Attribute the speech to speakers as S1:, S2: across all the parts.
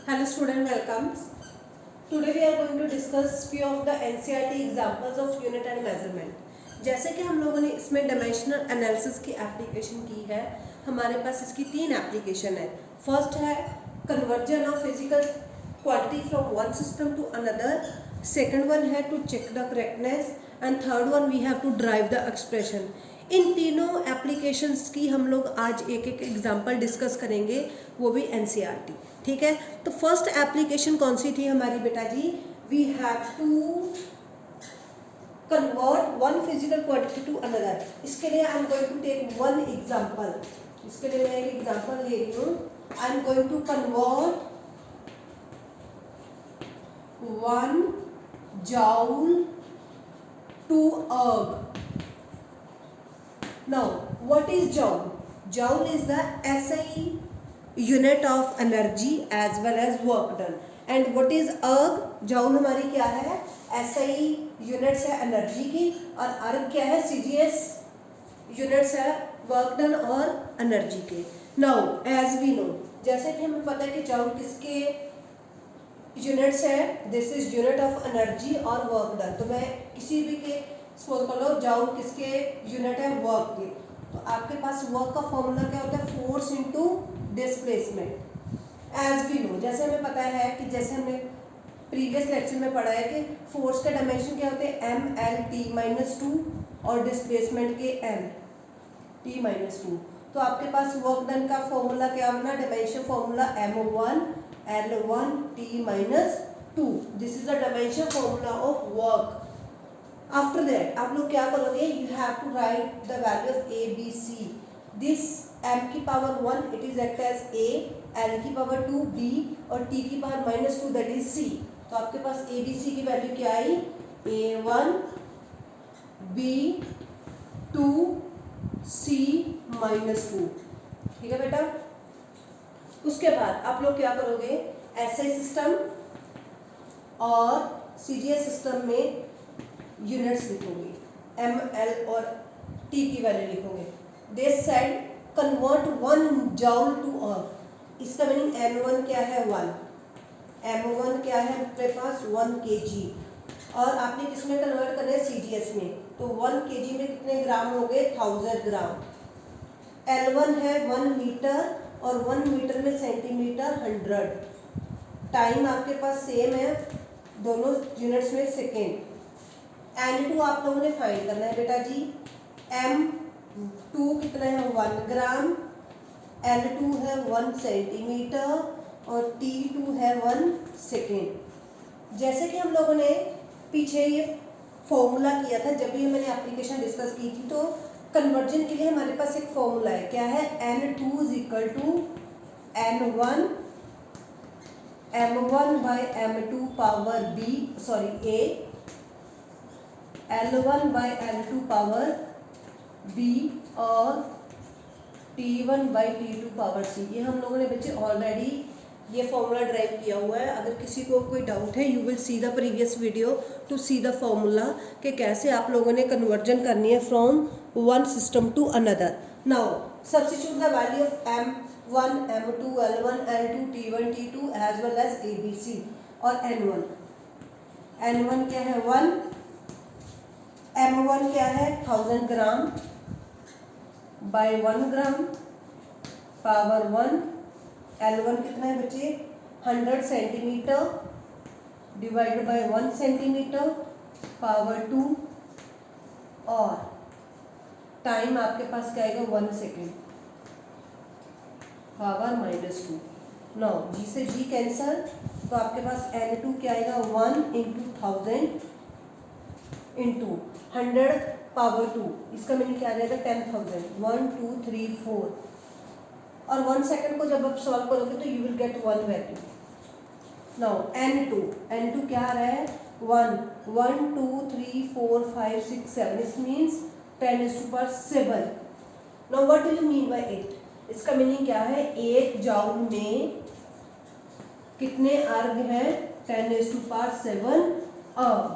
S1: Hello student, welcome. Today we are going to discuss few of the NCERT examples of unit and measurement. जैसे कि हम लोगों ने इसमें डायमेंशनल एनालिसिस की एप्लीकेशन की है, हमारे पास इसकी 3 एप्लीकेशन है. फर्स्ट है conversion of physical quantity from one system to another. Second one है to check the correctness and third one we have to drive the expression. इन तीनों एप्लीकेशंस की हम लोग आज एक एक एग्जांपल डिस्कस करेंगे, वो भी एनसीईआरटी. ठीक है, तो फर्स्ट एप्लीकेशन कौन सी थी हमारी बेटा जी? We have to convert one physical quantity to another. इसके लिए I am going to take one example. इसके लिए मैं एक एग्जांपल ले रही हूँ. I am going to convert 1 joule to erg. Now, what is joule? Joule is the SI unit of energy as well as work done. And what is erg? joule हमारी क्या है? SI units है energy की, और erg क्या है? CGS units है work done और एनर्जी के. Now, as we know, जैसे कि हमें पता है कि joule किसके यूनिट्स है, this is unit of energy और वर्क डन. तो मैं किसी भी के सपोज कर लो जाऊँ किसके यूनिट है? वर्क के. तो आपके पास वर्क का फॉर्मूला क्या होता है? Force into displacement. As we know, जैसे हमें पता है कि जैसे हमने प्रीवियस लेक्चर में पढ़ा है कि फोर्स के डायमेंशन क्या होते हैं? ML T-2 और डिस्प्लेसमेंट के M T-2. तो आपके पास वर्क डन का फॉर्मूला क्या होना? Dimension formula M1 L1 T-2. This is the dimension formula of work. After that आप लोग क्या करोगे? You have to write the value of A B C. This M की power 1 it is act as A, L की power 2 B और T की power -2 that is C. तो आपके पास A B C की वैल्यू क्या आई? A1 B2 C -2. ठीक है बेटा. उसके बाद आप लोग क्या करोगे? SI सिस्टम और CGS सिस्टम में यूनिट्स लिखोगे, ML और T की वैल्यू लिखोगे. They said convert 1 joule to erg. इसका मीनिंग M1 क्या है? 1. M1 क्या है आपके पास? 1 kg. और आपने किसमें कन्वर्ट करना है? CGS में. तो 1 kg में कितने ग्राम हो गए? 1000 ग्राम. L1 है 1 मीटर और 1 मीटर में सेंटीमीटर 100. टाइम आपके पास सेम है दोनों यूनिट्स में, सेकेंड. N2 आप लोगों ने फाइंड करना है बेटा जी. M2 कितना है? 1 ग्राम. L2 है 1 सेंटीमीटर और T2 है 1 सेकेंड. जैसे कि हम लोगों ने पीछे ये फॉर्मूला किया था जब भी मैंने एप्लीकेशन डिस्कस की थी, तो कन्वर्जन के लिए हमारे पास एक फॉर्मूला है. क्या है? N2 is equal to N1 M1 by M2 power B sorry A, L1 by L2 power B और T1 by T2 power C. ये हम लोगों ने बच्चे ऑलरेडी ये फॉर्मूला ड्राइव किया हुआ है. अगर किसी को कोई डाउट है, you will see the previous video to see the formula कि कैसे आप लोगों ने कन्वर्जन करनी है from one system to another. Now substitute the value of M1 M2 L1 L2 T1 T2 as well as ABC और N1. N1 क्या है? 1. M1 क्या है? 1000 ग्राम बाय 1 ग्राम पावर 1. L1 कितना है बच्चे? 100 centimetre divided by 1 centimetre power 2 और time आपके पास क्या आएगा? 1 सेकेंड पावर -2. नौ जी से जी कैंसल, तो आपके पास N2 क्या आएगा? 1 इंटू 1000 इंटू 100 पावर 2. इसका मीनिंग क्या आ जाएगा? 10,000. 1 2 3 4 और 1 सेकेंड को जब आप सॉल्व करोगे तो you will get 1 value. Now N2 क्या आ रहा है? 1 1 2 3 4 5 6 7. This means 10⁻⁷. Now what do you mean by it? इसका मीनिंग क्या है? 1 जाउल में कितने अर्ग हैं? 10⁻⁷ अर्ग.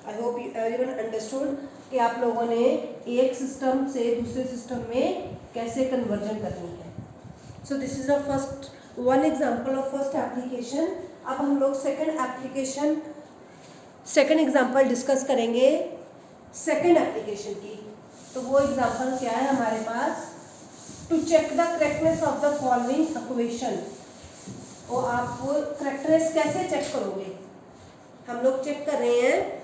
S1: आई होप एवरीवन अंडरस्टूड कि आप लोगों ने एक सिस्टम से दूसरे सिस्टम में कैसे कन्वर्जन करनी है. So this is the first one example of first application. अब हम लोग सेकेंड एग्जाम्पल डिस्कस करेंगे सेकेंड एप्लीकेशन की। तो वो एग्जाम्पल क्या है हमारे पास, to check the correctness of the following equation. और आप वो करेक्टनेस कैसे चेक करोगे, हम लोग चेक कर रहे हैं,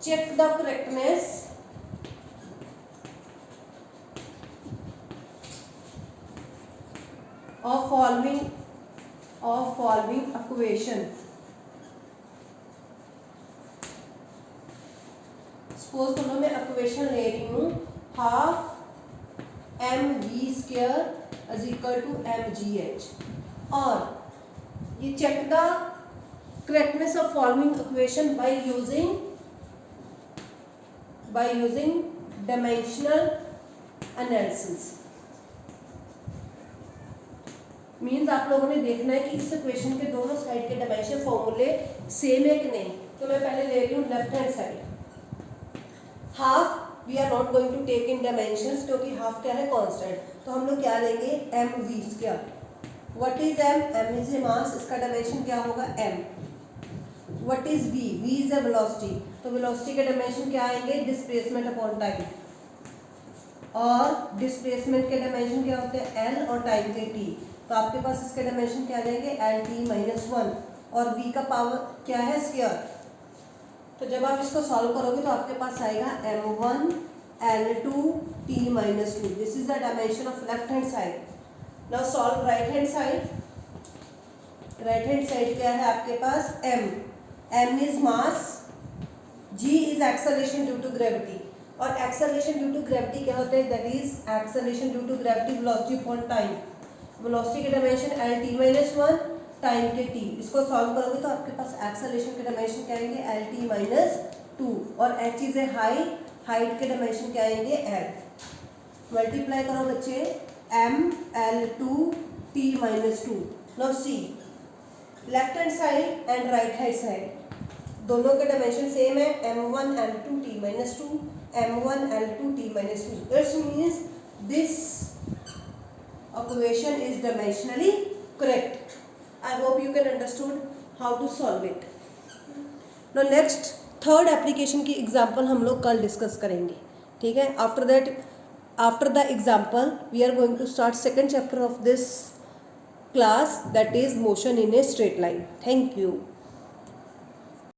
S1: check the correctness of following equation। Suppose करो मैं इक्वेशन ले रही हूँ half M V square is equal to M G H, और ये check the correctness of following equation by using dimensional analysis. Means आप लोगों ने देखना है कि इस इक्वेशन के दोनों साइड के डायमेंशन फॉर्मूले सेम है कि नहीं। तो मैं पहले ले रही हूँ left hand side, half we are not going to take in dimensions क्योंकि हाफ क्या है कांस्टेंट, तो हम लोग क्या लेंगे M V square. What is M, M is a mass, इसका डायमेंशन क्या होगा M. What is V, V is a velocity, तो वेलोसिटी के डायमेंशन क्या आएंगे डिस्प्लेसमेंट अपॉन टाइम, और डिस्प्लेसमेंट के डायमेंशन क्या होते हैं एल और टाइम के टी। तो आपके पास इसके डायमेंशन क्या आ जाएंगे एल टी माइनस वन, और v का पावर क्या है स्क्वायर। तो जब आप इसको सॉल्व करोगे तो आपके पास आएगा m1 l2 t minus two. This is the dimension of left hand side. Now solve right hand side. Right hand side क्या है आपके पास m is mass, g is acceleration due to gravity, और acceleration due to gravity क्या होता है that is acceleration due to gravity velocity upon time. Velocity के dimension L T minus one, time के टी। इसको सॉल्व करोगे तो आपके पास एक्सेलरेशन के डायमेंशन क्या आएंगे एल टी माइनस टू, और H is a height, height के डायमेंशन क्या आएंगे एल। मल्टीप्लाई करो बच्चे M L two T minus two. Now see left hand side and right hand side दोनों के डायमेंशन सेम है, m1 l2 t minus two, m1 l2 t minus two. It's means this equation is dimensionally correct. I hope you can understood how to solve it. Now next third application की example हम लोग कल discuss करेंगे, ठीक है। After the example we are going to start second chapter of this class that is motion in a straight line. Thank you.